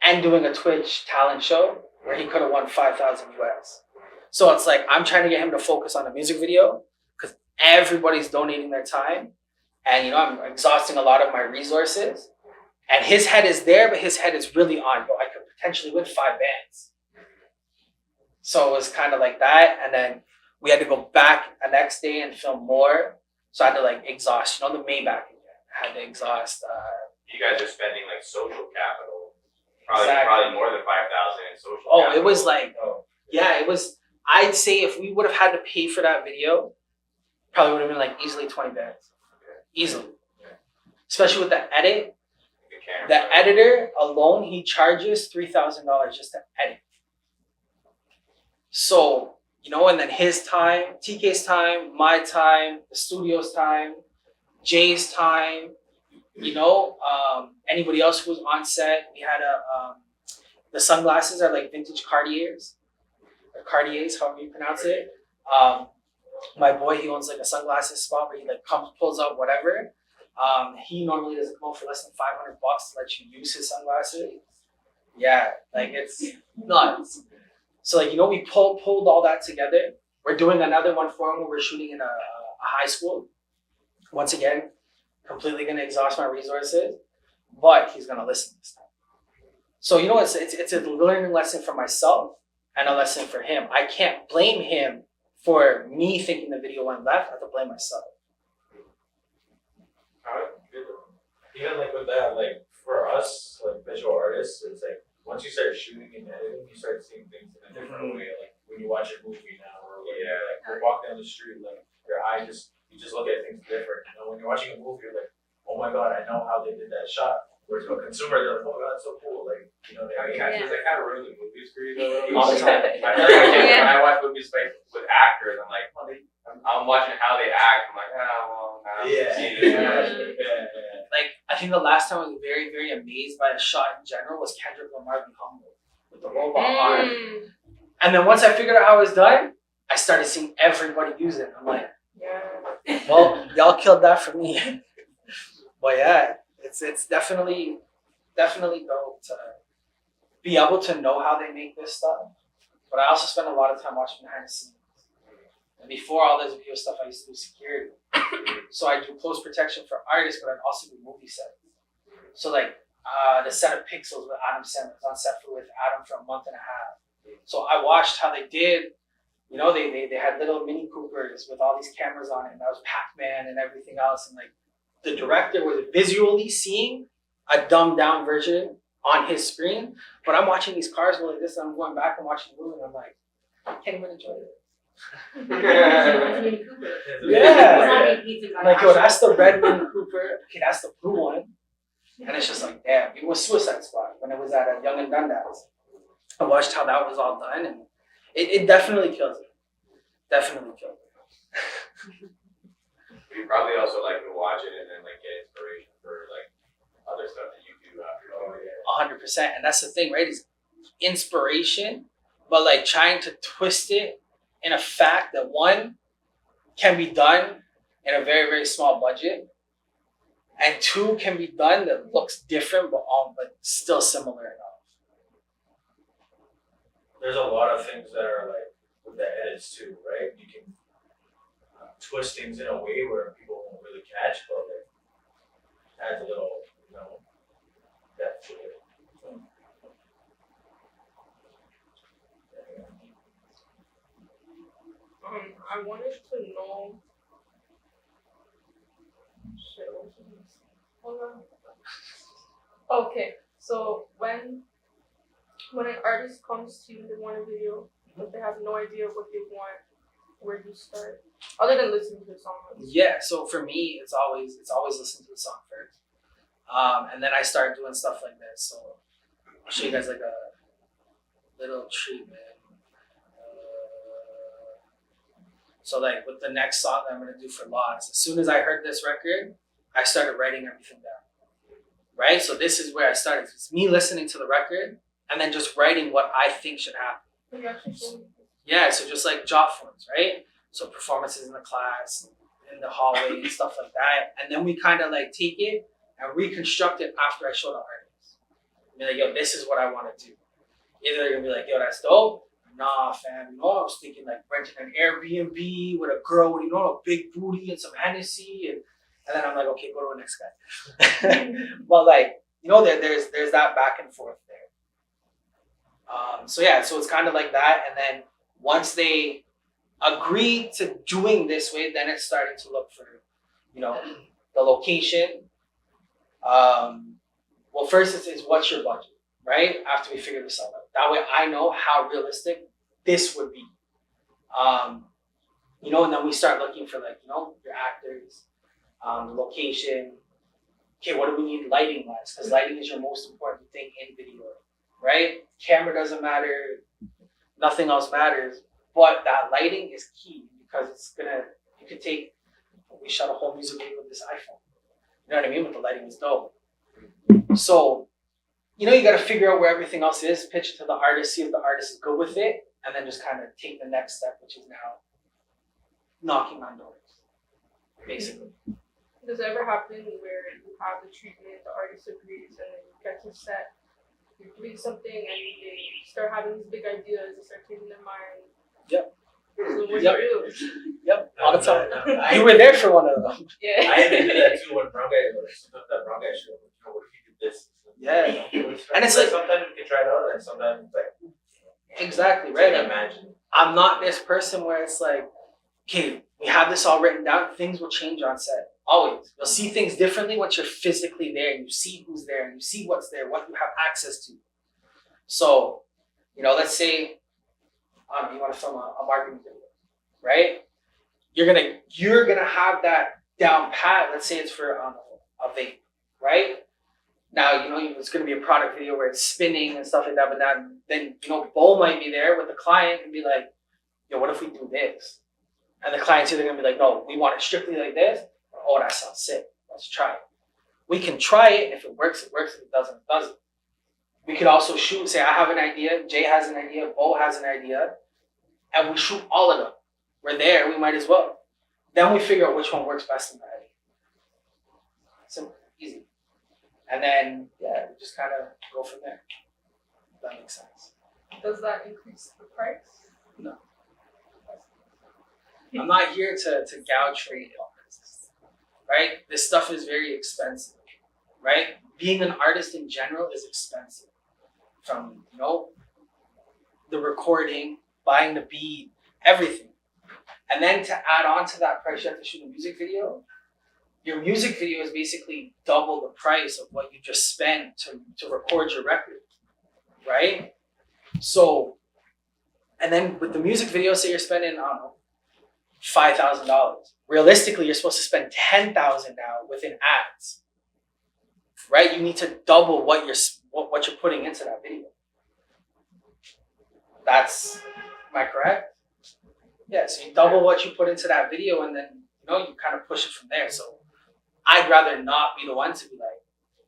and doing a Twitch talent show where he could have won 5,000 US. So it's like, I'm trying to get him to focus on the music video because everybody's donating their time. And, you know, I'm exhausting a lot of my resources. And his head is there, but his head is really on, I could potentially win 5 bands. So it was kind of like that. And then we had to go back the next day and film more. So I had to like exhaust, you know, the Maybach again. I had to exhaust. You guys are spending like social capital, probably Exactly. probably more than 5,000 in social. Oh, capital. it was like, Oh, yeah, it was. I'd say if we would have had to pay for that video, probably would have been like easily 20 bands, easily. Especially with the edit. the camera. The editor alone, he charges $3,000 just to edit. So, you know, and then his time, TK's time, my time, the studio's time, Jay's time, you know, anybody else who was on set. We had the sunglasses are like vintage Cartiers, or Cartiers, however you pronounce it. My boy, he owns like a sunglasses spot where he like pulls up whatever. He normally doesn't come out for less than $500 to let you use his sunglasses. Yeah, like it's nuts. So like, you know, we pulled all that together. We're doing another one for him where we're shooting in a high school. Once again, completely gonna exhaust my resources, but he's gonna listen this time. So you know, it's a learning lesson for myself and a lesson for him. I can't blame him for me thinking the video went left. I have to blame myself. Even like with that, like for us, like visual artists, it's like once you start shooting and editing, you start seeing things in a different way. Like when you watch a movie now, or like, you walk down the street, like your eye you just look at things different. You know, when you're watching a movie, you're like, oh my god, I know how they did that shot. Whereas to a consumer, they're like, oh my god, that's so cool. Like, you know, Does that kind of ruin the movies for you though? All the time. I feel like when I watch movies like with actors, I'm like, I'm watching how they act. I'm like, oh well, now I've seen it. Like, I think the last time I was very, very amazed by a shot in general was Kendrick Lamar be humble with the robot arm. And then once I figured out how it was done, I started seeing everybody use it. I'm like, well, y'all killed that for me. But yeah, it's definitely dope to be able to know how they make this stuff. But I also spend a lot of time watching behind the scenes. And before all this video stuff, I used to do security. So I do close protection for artists, but I'd also do movie sets. So like the set of Pixels with Adam Sandler, I was on set with Adam for a month and a half. So I watched how they did, you know, they had little Mini Coopers with all these cameras on it, and that was Pac-Man and everything else. And like the director was visually seeing a dumbed down version on his screen, but I'm watching these cars go like this, and I'm going back and watching the movie, and I'm like, I can't even enjoy it. Yeah. Like, yo, that's the red Mini Cooper. Okay, that's the blue one. And it's just like, damn. It was Suicide Squad when it was at Young and Dundas. I watched how that was all done, and it definitely kills it. Definitely kills it. You probably also like to watch it and then like get inspiration for like other stuff that you do after. Oh yeah. 100%. And that's the thing, right? Is inspiration, but like trying to twist it in a fact that one can be done in a very, very small budget, and two can be done that looks different but still similar enough. There's a lot of things that are like with the edits too, right? You can twist things in a way where people won't really catch, but like adds a little, you know, depth to it. I wanted to know. Shit, what was this? Hold on. Okay, so when an artist comes to you, they want a video, but they have no idea what they want, where do you start? Other than listening to the song. Yeah, so for me, it's always listen to the song first, and then I start doing stuff like this. So I'll show you guys like a little treatment. So like with the next song that I'm gonna do for Lost, as soon as I heard this record, I started writing everything down. Right? So this is where I started. It's me listening to the record and then just writing what I think should happen. Yeah, so just like job forms, right? So performances in the class, in the hallway and stuff like that. And then we kind of like take it and reconstruct it after I show the artist. Be like, yo, this is what I want to do. Either they're gonna be like, yo, that's dope. Nah, fam, I was thinking like renting an Airbnb with a girl with, a big booty and some Hennessy. And then I'm like, okay, go to the next guy. But like, there's that back and forth there. So it's kind of like that. And then once they agree to doing this way, then it's starting to look for, the location. Well, first it's what's your budget, right? After we figure this out. That way I know how realistic this would be. And then we start looking for like, your actors, the location. Okay, what do we need lighting wise? Because lighting is your most important thing in video, right? Camera doesn't matter, nothing else matters, but that lighting is key because we shot a whole music video with this iPhone. You know what I mean? But the lighting is dope. So, you got to figure out where everything else is, pitch it to the artist, see if the artist is good with it, and then just kind of take the next step, which is now knocking on doors, basically. Does it ever happen where you have the treatment, the artist agrees, and then you get to set, you're doing something, and they start having these big ideas, they start changing their mind? Yep. So what Yep. do you do? Yep, all the time. You were there for one of them. Yeah. I even did that too when Brown Guy, sometimes that Brown Guy show, what if you did this? Yeah. And it's like sometimes we can try it out, and sometimes it's like exactly right. can't imagine. I'm not this person where it's like, okay, we have this all written down. Things will change on set. Always. You'll see things differently once you're physically there and you see who's there and you see what's there, what you have access to. So, let's say you want to film a marketing video, right? You're gonna have that down pat. Let's say it's for a vape, right? Now, it's going to be a product video where it's spinning and stuff like that, but then Bo might be there with the client and be like, yo, what if we do this? And the client's either going to be like, no, we want it strictly like this, or, oh, that sounds sick. Let's try it. We can try it. If it works, it works. If it doesn't, it doesn't. We could also shoot, say, I have an idea, Jay has an idea, Bo has an idea, and we shoot all of them. We're there, we might as well. Then we figure out which one works best in the edit. Simple, easy. And then, we just kind of go from there. If that makes sense. Does that increase the price? No. I'm not here to gouge for artists, right? This stuff is very expensive, right? Being an artist in general is expensive. From, the recording, buying the beat, everything. And then to add on to that price, you have to shoot a music video. Your music video is basically double the price of what you just spent to record your record, right? So, and then with the music video, say you're spending, $5,000. Realistically, you're supposed to spend $10,000 now within ads, right? You need to double what you're putting into that video. Am I correct? Yeah, so you double what you put into that video and then, you kind of push it from there. So I'd rather not be the one to be like,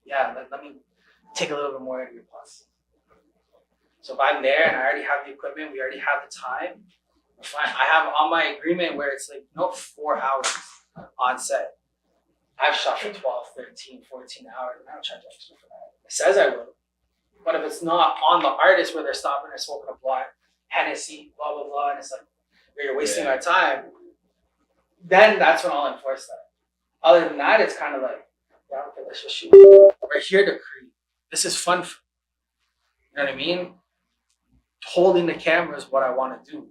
yeah, let me take a little bit more out of your plus. So if I'm there and I already have the equipment, we already have the time, fine. I have on my agreement where it's like, 4 hours on set. I've shot for 12, 13, 14 hours, and I don't charge extra for that. It says I will. But if it's not on the artist where they're stopping or smoking a blunt, Hennessy, blah, blah, blah, and it's like, you're wasting our time, then that's when I'll enforce that. Other than that, it's kind of like, yeah, okay, let's just shoot. We're here to create. This is fun. You know what I mean? Holding the camera is what I want to do,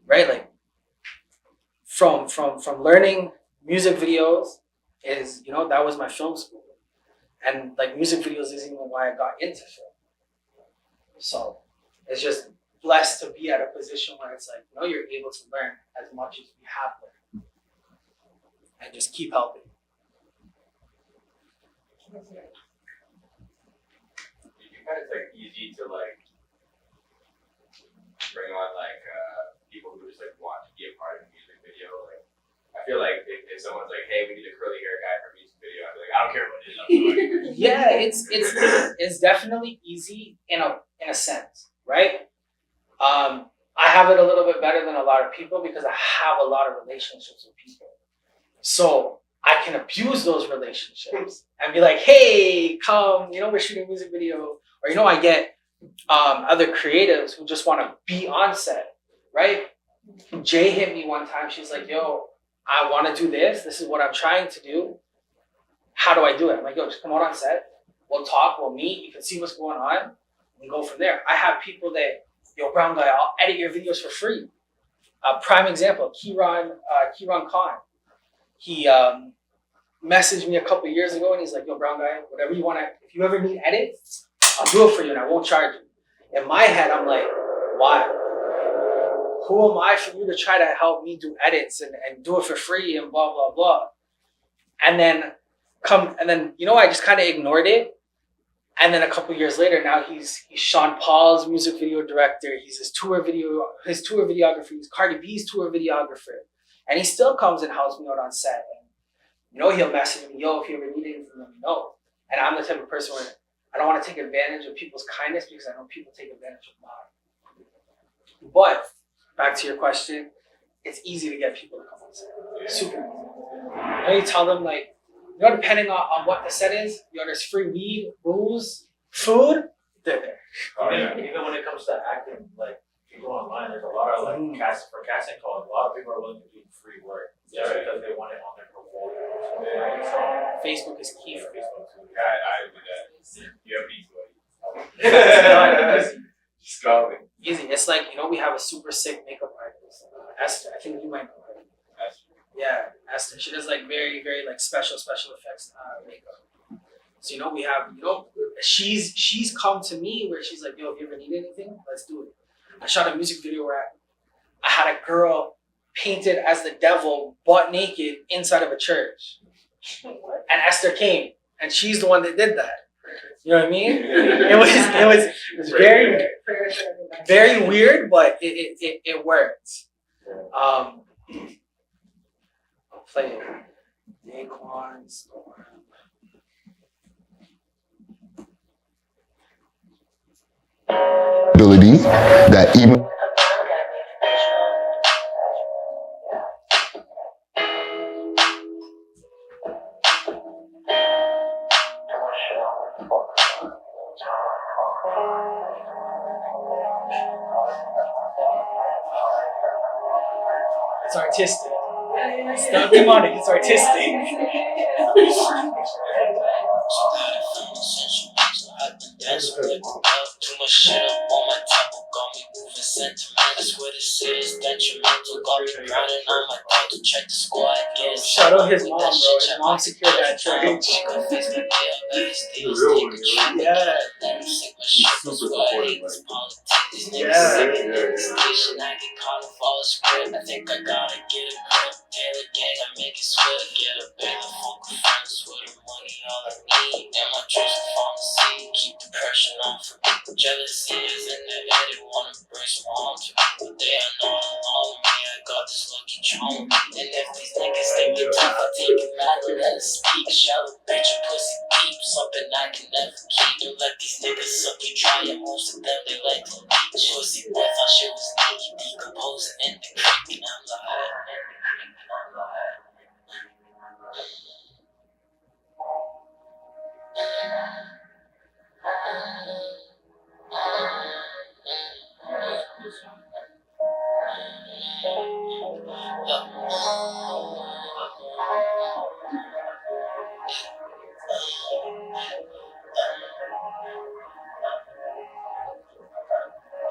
right? Like, from learning music videos is, that was my film school. And like music videos isn't even why I got into film. So it's just blessed to be at a position where it's like, you're able to learn as much as we have learned. And just keep helping. You find it's like easy to like bring on like people who just like want to be a part of a music video. Like I feel like if someone's like, hey, we need a curly hair guy for a music video, I'd be like, I don't care what it is. Yeah, it's definitely easy in a sense, right? I have it a little bit better than a lot of people because I have a lot of relationships with people. So I can abuse those relationships and be like, hey, come, we're shooting a music video. Or, I get other creatives who just want to be on set, right? Jay hit me one time. She's like, yo, I want to do this. This is what I'm trying to do. How do I do it? I'm like, yo, just come out on set. We'll talk. We'll meet. You can see what's going on and go from there. I have people that, yo, Brown Guy, I'll edit your videos for free. Prime example, Kieran Khan. He messaged me a couple years ago and he's like, yo, Brown Guy, whatever you want to, if you ever need edits, I'll do it for you and I won't charge you. In my head, I'm like, why? Who am I for you to try to help me do edits and do it for free and blah, blah, blah. And then, I just kind of ignored it. And then a couple years later, now he's Sean Paul's music video director. He's his tour videographer. He's Cardi B's tour videographer. And he still comes and helps me out on set. And, he'll message me, yo, if you ever need anything, let me know. And I'm the type of person where I don't want to take advantage of people's kindness because I know people take advantage of mine. But back to your question, it's easy to get people to come on set. Super easy. You tell them, like, depending on what the set is, there's free weed, booze, food, they're there. Even when it comes to acting, like, if you go online, there's a lot of, like, casting calls. A lot of people are willing to do free work just because they want it on their portfolio. Facebook is key for Facebook too. Yeah, I do that. You have these, buddy. Just go. easy. It's like, we have a super sick makeup artist, Esther. I think you might know her. Yeah, Esther. She does like very, very like special effects makeup. So we have, she's come to me where she's like, yo, if you ever need anything, let's do it. I shot a music video where I had a girl painted as the devil, butt naked, inside of a church. What? And Esther came, and she's the one that did that. You know what I mean? It was very, very weird, but it worked. I'll play it. Daquan Storm. Ability that even it's artistic. It's not demonic, it's artistic. Too much shit up on my temple, got me moving sentimental. That's what it says, detrimental. Got me grinding on my thought to check the squad. Shout out his mom, bro. His mom secured that church. Yeah. Super supportive, Yeah. I get caught and fall script. I think I gotta get a grip. Daily gang, I make it sweat. Get a bit of focus from the sweater money, all I need. And my juice from the sea. Keep the pressure on for me. Jealousy is in the air, they wanna bring some harm to me. But they are not alone with me, I got this lucky charm. And if these niggas think me tough, I take it mad and let it speak. Shallow bitch, your pussy deep, something I can never keep. Don't let these niggas suck you dry, and most of them they like to eat. Pussy boy, thought shit was naked, decomposing in the creek. And I'm like,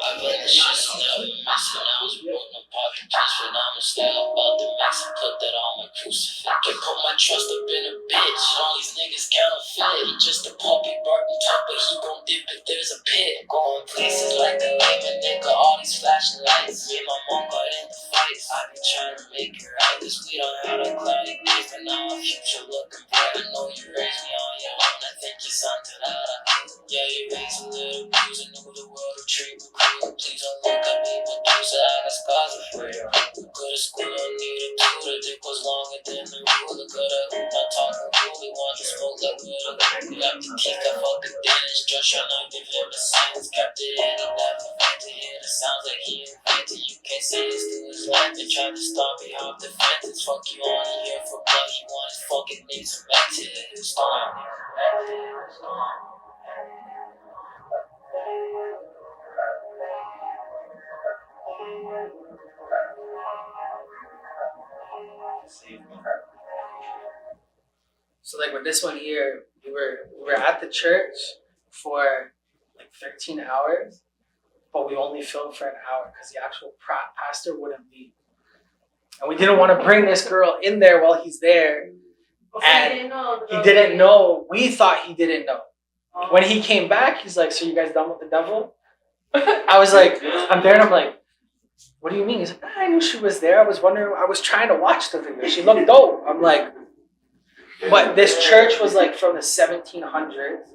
I've been the shit so never missing. I was putting apart the piece when I'm still about to mix and put that on my crucifix. Can't put my trust up in a bitch. All these niggas counterfeit. He just a puppy barking top, but he gon' dip if there's a pit. Going places like the layman nigga, all these flashing lights. Me and my mom got into fights. I be trying to make it right, cause we don't have a cloudy days, but now our future looking bright. I know you raised me on your own, I think you're something that yeah, you raised a little booze and knew the world would treat me cool. Please don't look at me, Medusa, I got scars of fear. Go to school, don't need a tutor, dick was longer than the ruler. Coulda hooped, not talking coolly, want to smoke like good. Got the teeth, I fuck the dentist, just trying to give him a science. Kept it in, he never meant to hear the sounds like like he invented. You can't say it's still his life. They tried to stop me off the fences. Fuck you, only here for blood. He want his fucking niggas cemented. Storm. So like with this one here, we were at the church for like 13 hours, but we only filmed for an hour because the actual pastor wouldn't leave. And we didn't want to bring this girl in there while he's there. And he didn't know. We thought he didn't know. When he came back, he's like, so you guys done with the devil? I was like, I'm there and I'm like, what do you mean? He's like, I knew she was there. I was wondering, I was trying to watch the video. She looked dope. I'm like, but this church was like from the 1700s.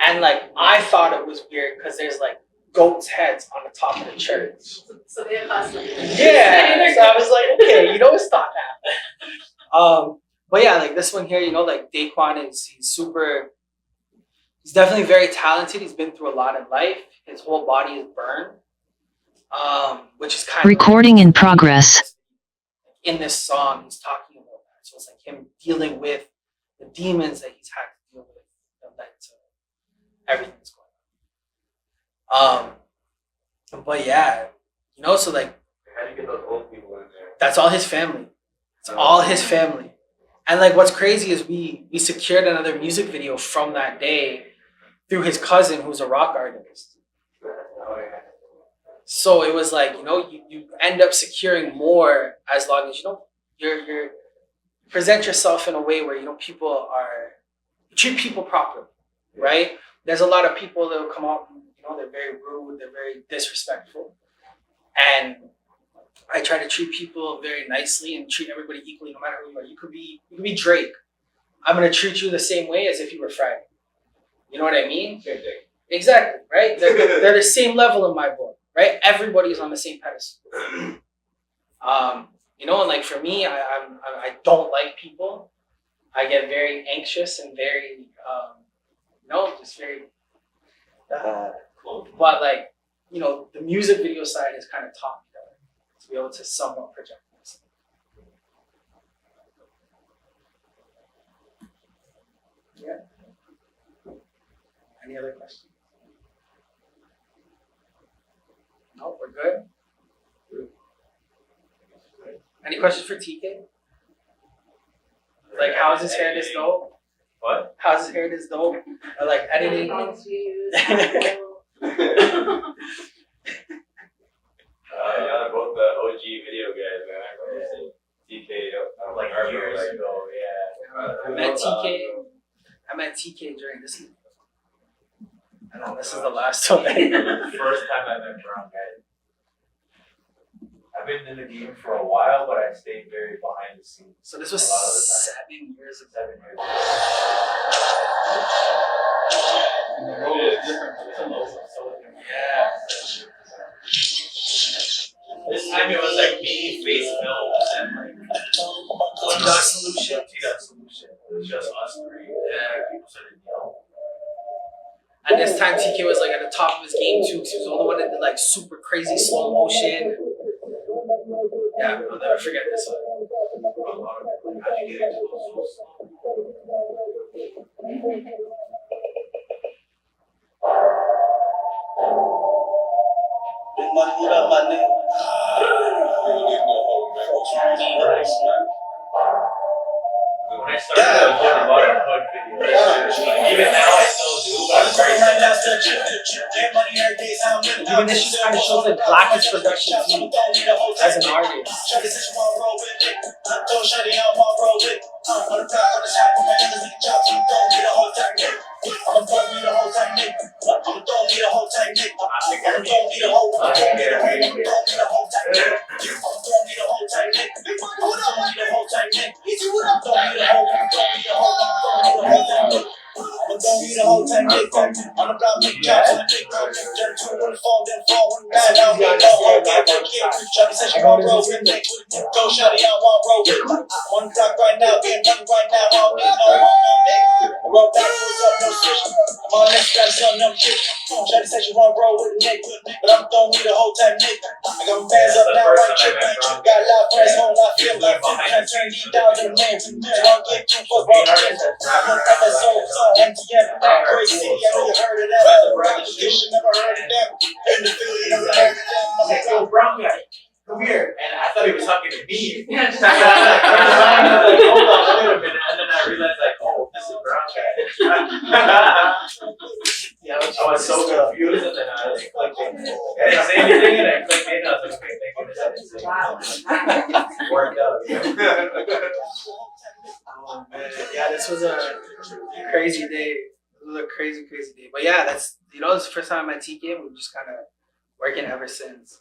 And like, I thought it was weird because there's like goats' heads on the top of the church. So they have us. Yeah. So I was like, okay, you know, it's not that. But yeah, like this one here, you know, like Daquan he's definitely very talented. He's been through a lot in life. His whole body is burned. Which is kind of recording in progress. In this song, he's talking about that. So it's like him dealing with the demons that he's had to deal with that led to everything that's going on. But yeah, you know, so like, How do you get those old people in there? that's all his family. It's all his family. And like, what's crazy is we secured another music video from that day through his cousin, who's a rock artist. Oh, yeah. So it was like, you know, you end up securing more as long as, you know, you're present yourself in a way where, you know, you treat people properly, right? There's a lot of people that will come out and, you know, they're very rude, they're very disrespectful. And I try to treat people very nicely and treat everybody equally, no matter who you are. You could be Drake. I'm gonna treat you the same way as if you were Friday. You know what I mean? Same thing. Exactly, right? They're the same level in my book, right? Everybody's on the same pedestal. You know, and like for me, I don't like people. I get very anxious and very, you know, just very. But like, you know, the music video side has kind of taught me that to be able to somewhat project myself. Yeah. Any other questions? No, we're good. Any questions for TK? Like, how's his hair this dope? What? How's his hair this dope? Or like editing? Yeah, both the OG video guys, man. I remember seeing TK up Like Arbor, years like, ago, yeah. I met TK during this. And then this is the last one. First time I met Brown Guy. I've been in the game for a while, but I stayed very behind the scenes. So this was a lot of the time. 7 years ago. 7 years. And the role is different. Yeah. This time it was like me, face films, and like T-Dot Solution. T-Dot Solution. It was just us three. Yeah, people started yelling. And this time TK was like at the top of his game too, because he was the only one that did like super crazy slow motion. Yeah, I'll never forget this one. How'd you get into those so slow? When I started, I was doing a lot of hood videos. Even now, I still do, but I'm very Even this just kind of shows like Blackest production too, as an artist. On Instagram, son, I'm cute. Try to say you want roll with a nigga, but I'm don't need a whole time nigga. I got my fans up now, right chick, got a lot of friends, whole lot of feel like trying to turn these down to the main. Won't get too fucked wrong shit. I'm FSO, MTM, Great City, I know you heard of that. Competition, never heard of them. In the field, you never heard of them. I'm Like, yo, brown guy, come here. And I thought he was talking to me. Yeah, just I was like, hold on, wait a minute. And then I realized, like, oh, this is brown guy. Yeah, I was so confused, and then I like clicked in. I didn't say anything, and I clicked in. I was like, okay, thank goodness I didn't say anything. wow. Worked out. Oh man, yeah, this was a crazy day. It was a crazy day. But yeah, that's it's the first time I met TK. We've just kind of working ever since.